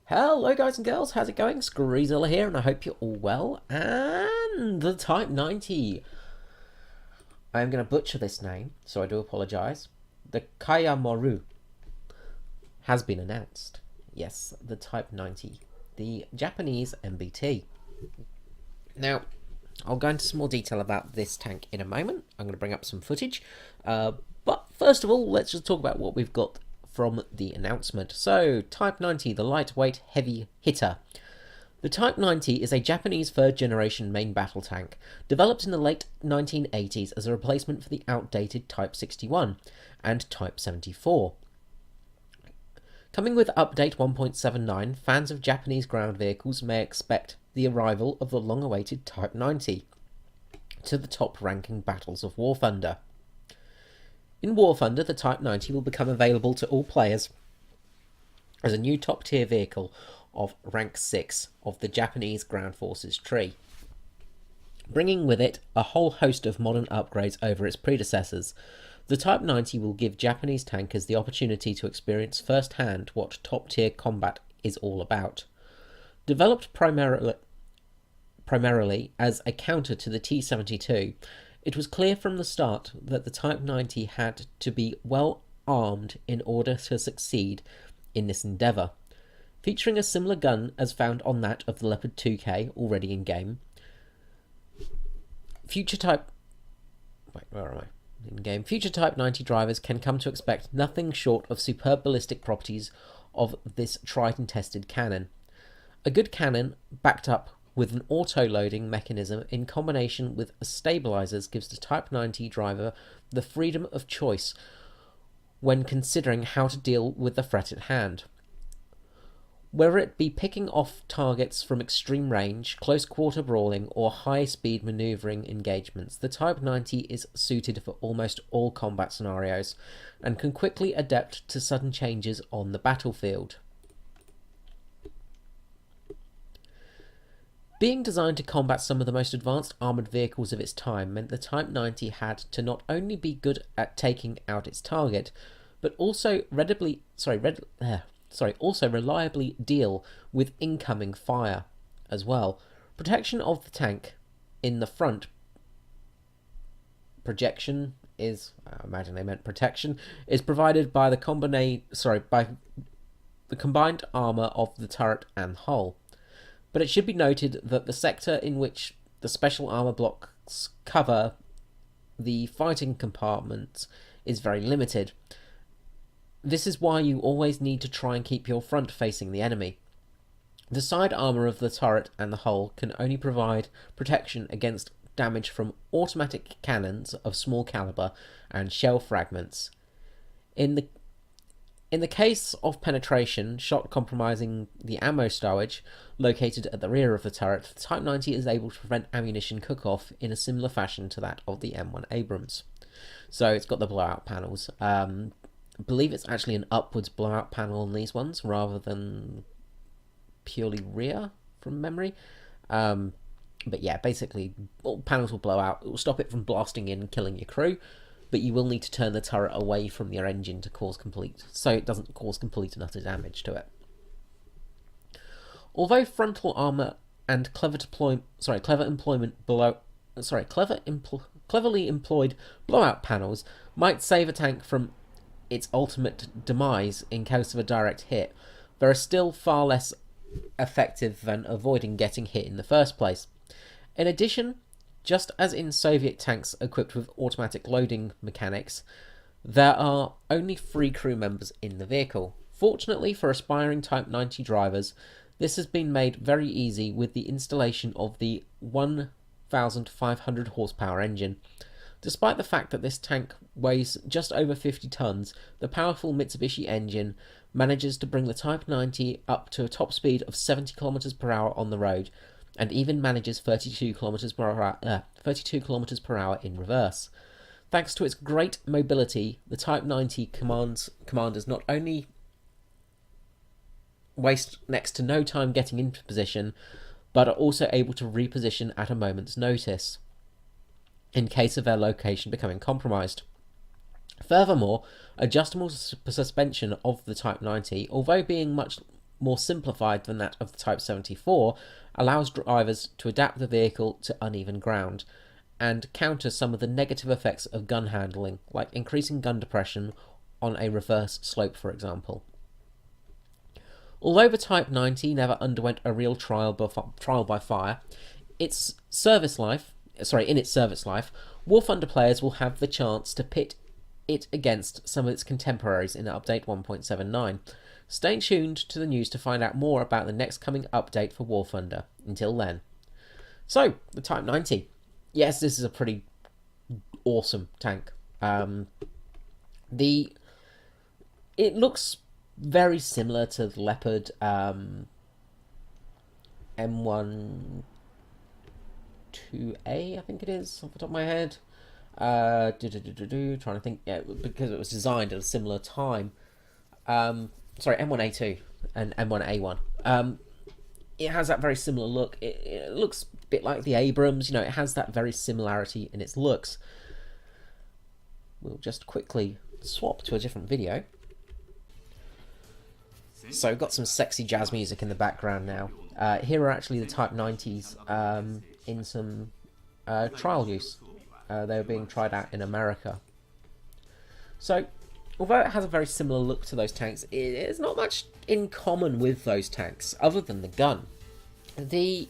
Hello guys and girls, how's it going? Screezilla here and I hope you're all well. And the Type 90. I'm going to butcher this name, so I do apologise. The Kyu-Maru has been announced. Yes, the Type 90. The Japanese MBT. Now, I'll go into some more detail about this tank in a moment. I'm going to bring up some footage. But first of all, let's just talk about what we've got from the announcement. So, Type 90, the lightweight heavy hitter. The Type 90 is a Japanese third-generation main battle tank, developed in the late 1980s as a replacement for the outdated Type 61 and Type 74. Coming with update 1.79, fans of Japanese ground vehicles may expect the arrival of the long-awaited Type 90 to the top-ranking battles of War Thunder. In War Thunder, the Type 90 will become available to all players as a new top-tier vehicle of rank 6 of the Japanese Ground Forces tree, bringing with it a whole host of modern upgrades over its predecessors. The Type 90 will give Japanese tankers the opportunity to experience firsthand what top-tier combat is all about. Developed primarily as a counter to the T-72, it was clear from the start that the Type 90 had to be well armed in order to succeed in this endeavour. Featuring a similar gun as found on that of the Leopard 2K already in game, Future Type 90 drivers can come to expect nothing short of superb ballistic properties of this tried and tested cannon. A good cannon backed up with an auto-loading mechanism in combination with stabilizers gives the Type 90 driver the freedom of choice when considering how to deal with the threat at hand. Whether it be picking off targets from extreme range, close-quarter brawling, or high-speed maneuvering engagements, the Type 90 is suited for almost all combat scenarios and can quickly adapt to sudden changes on the battlefield. Being designed to combat some of the most advanced armoured vehicles of its time meant the Type 90 had to not only be good at taking out its target, but also reliably deal with incoming fire as well. Protection of the tank in the front projection is, I imagine they meant protection, is provided by the combined armour of the turret and hull. But it should be noted that the sector in which the special armour blocks cover the fighting compartments is very limited. This is why you always need to try and keep your front facing the enemy. The side armour of the turret and the hull can only provide protection against damage from automatic cannons of small caliber and shell fragments. In the case of penetration, shot compromising the ammo stowage located at the rear of the turret, the Type 90 is able to prevent ammunition cook-off in a similar fashion to that of the M1 Abrams. So it's got the blowout panels. I believe it's actually an upwards blowout panel on these ones rather than purely rear from memory. But yeah, basically all panels will blow out. It will stop it from blasting in and killing your crew, but you will need to turn the turret away from your engine to so it doesn't cause complete and utter damage to it. Although frontal armor and cleverly employed blowout panels might save a tank from its ultimate demise in case of a direct hit, they are still far less effective than avoiding getting hit in the first place. In addition, just as in Soviet tanks equipped with automatic loading mechanics, there are only 3 crew members in the vehicle. Fortunately for aspiring Type 90 drivers, this has been made very easy with the installation of the 1,500 horsepower engine. Despite the fact that this tank weighs just over 50 tons, the powerful Mitsubishi engine manages to bring the Type 90 up to a top speed of 70 km per hour on the road, and even manages 32 km per hour in reverse. Thanks to its great mobility, the Type 90 commanders not only waste next to no time getting into position, but are also able to reposition at a moment's notice in case of their location becoming compromised. Furthermore, adjustable suspension of the Type 90, although being much more simplified than that of the Type 74, allows drivers to adapt the vehicle to uneven ground and counter some of the negative effects of gun handling, like increasing gun depression on a reverse slope, for example. Although the Type 90 never underwent a real trial by fire, in its service life, War Thunder players will have the chance to pit it against some of its contemporaries in Update 1.79. Stay tuned to the news to find out more about the next coming update for War Thunder. Until then. So, the Type 90. Yes, this is a pretty awesome tank. It looks very similar to the Leopard M1 2A, I think it is, off the top of my head. Trying to think, yeah, because it was designed at a similar time. Sorry, M1A2 and M1A1. It has that very similar look. It looks a bit like the Abrams, you know, it has that very similarity in its looks. We'll just quickly swap to a different video. So we've got some sexy jazz music in the background now. Here are actually the Type 90s in some trial use. They were being tried out in America. So, although it has a very similar look to those tanks, there's not much in common with those tanks, other than the gun. The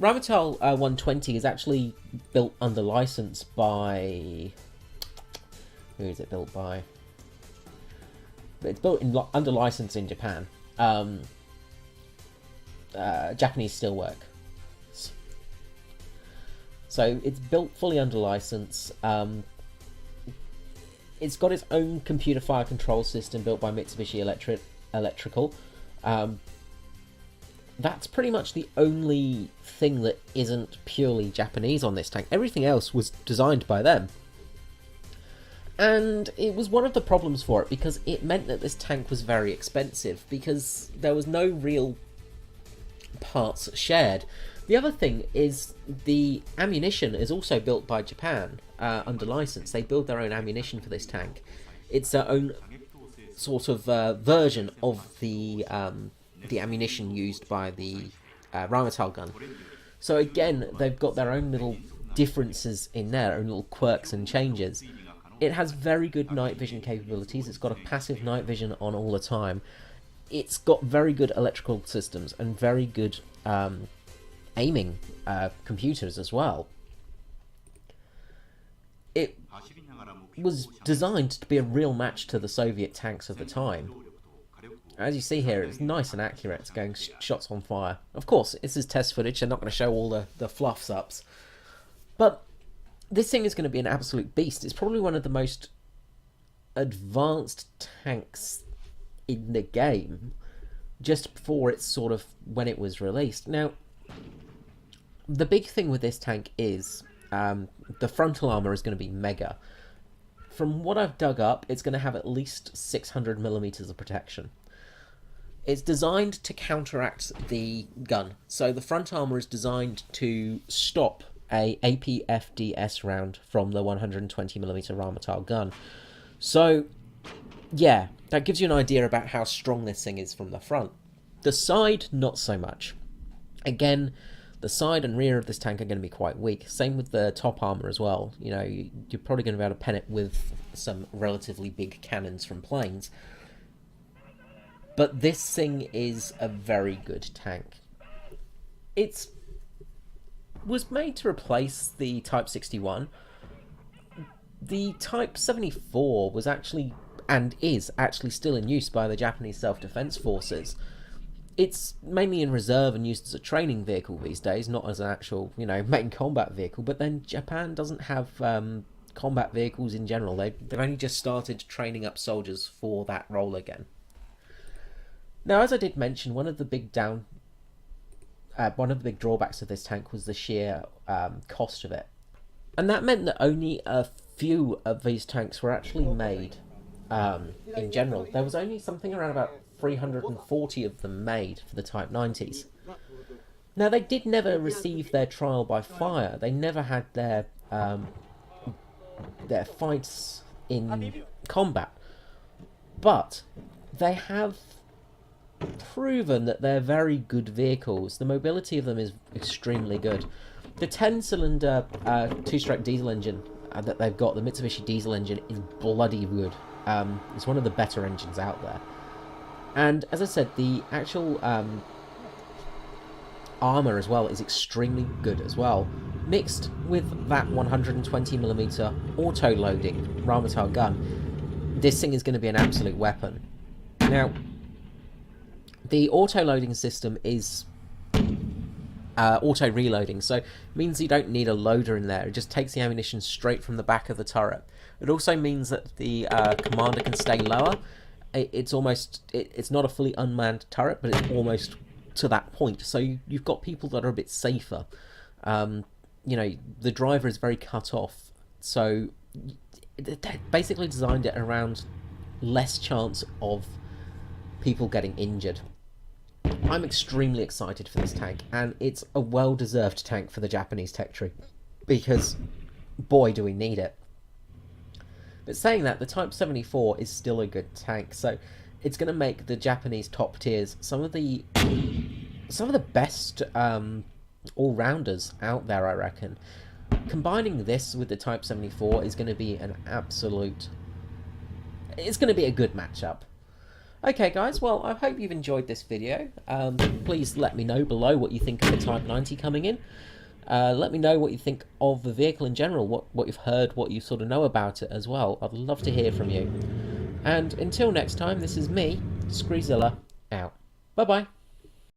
Rheinmetall 120 is actually built under license by... Who is it built by? It's built under license in Japan. Japanese steelwork. So it's built fully under license. It's got its own computer fire control system built by Mitsubishi Electrical. That's pretty much the only thing that isn't purely Japanese on this tank. Everything else was designed by them. And it was one of the problems for it, because it meant that this tank was very expensive, because there was no real parts shared. The other thing is the ammunition is also built by Japan under license. They build their own ammunition for this tank. It's their own sort of version of the ammunition used by the Rheinmetall gun. So again, they've got their own little differences in there, own little quirks and changes. It has very good night vision capabilities. It's got a passive night vision on all the time. It's got very good electrical systems and very good aiming computers as well. It was designed to be a real match to the Soviet tanks of the time. As you see here, it's nice and accurate. It's going shots on fire. Of course, this is test footage. They're not going to show all the fluffs-ups. But this thing is going to be an absolute beast. It's probably one of the most advanced tanks in the game, just before it's sort of when it was released. Now, the big thing with this tank is the frontal armor is going to be mega. From what I've dug up, it's going to have at least 600mm of protection. It's designed to counteract the gun. So the front armor is designed to stop a APFDS round from the 120mm Rheinmetall gun. So, yeah, that gives you an idea about how strong this thing is from the front. The side, not so much. Again, the side and rear of this tank are going to be quite weak. Same with the top armor as well. You know, you're probably going to be able to pen it with some relatively big cannons from planes. But this thing is a very good tank. It was made to replace the Type 61. The Type 74 was actually, and is actually still in use by the Japanese Self-Defense Forces. It's mainly in reserve and used as a training vehicle these days, not as an actual, you know, main combat vehicle. But then Japan doesn't have combat vehicles in general. They've only just started training up soldiers for that role again. Now, as I did mention, one of the big drawbacks of this tank was the sheer cost of it. And that meant that only a few of these tanks were actually made in general. There was only something around about 340 of them made for the Type 90s. Now, they did never receive their trial by fire. They never had their fights in combat. But they have proven that they're very good vehicles. The mobility of them is extremely good. The 10-cylinder two-stroke diesel engine that they've got, the Mitsubishi diesel engine, is bloody good. It's one of the better engines out there. And as I said, the actual armour as well is extremely good as well. Mixed with that 120mm auto-loading Ramatar gun, this thing is going to be an absolute weapon. Now, the auto-loading system is auto-reloading, so it means you don't need a loader in there. It just takes the ammunition straight from the back of the turret. It also means that the commander can stay lower. It's not a fully unmanned turret, but it's almost to that point. So you've got people that are a bit safer. You know, the driver is very cut off. So they basically designed it around less chance of people getting injured. I'm extremely excited for this tank, and it's a well-deserved tank for the Japanese tech tree, because boy do we need it. But saying that, the Type 74 is still a good tank, so it's going to make the Japanese top tiers some of the best all-rounders out there, I reckon. Combining this with the Type 74 is going to be an absolute... It's going to be a good matchup. Okay guys, well, I hope you've enjoyed this video. Please let me know below what you think of the Type 90 coming in. Let me know what you think of the vehicle in general, what you've heard, what you sort of know about it as well. I'd love to hear from you. And until next time, this is me, Screezilla, out. Bye-bye.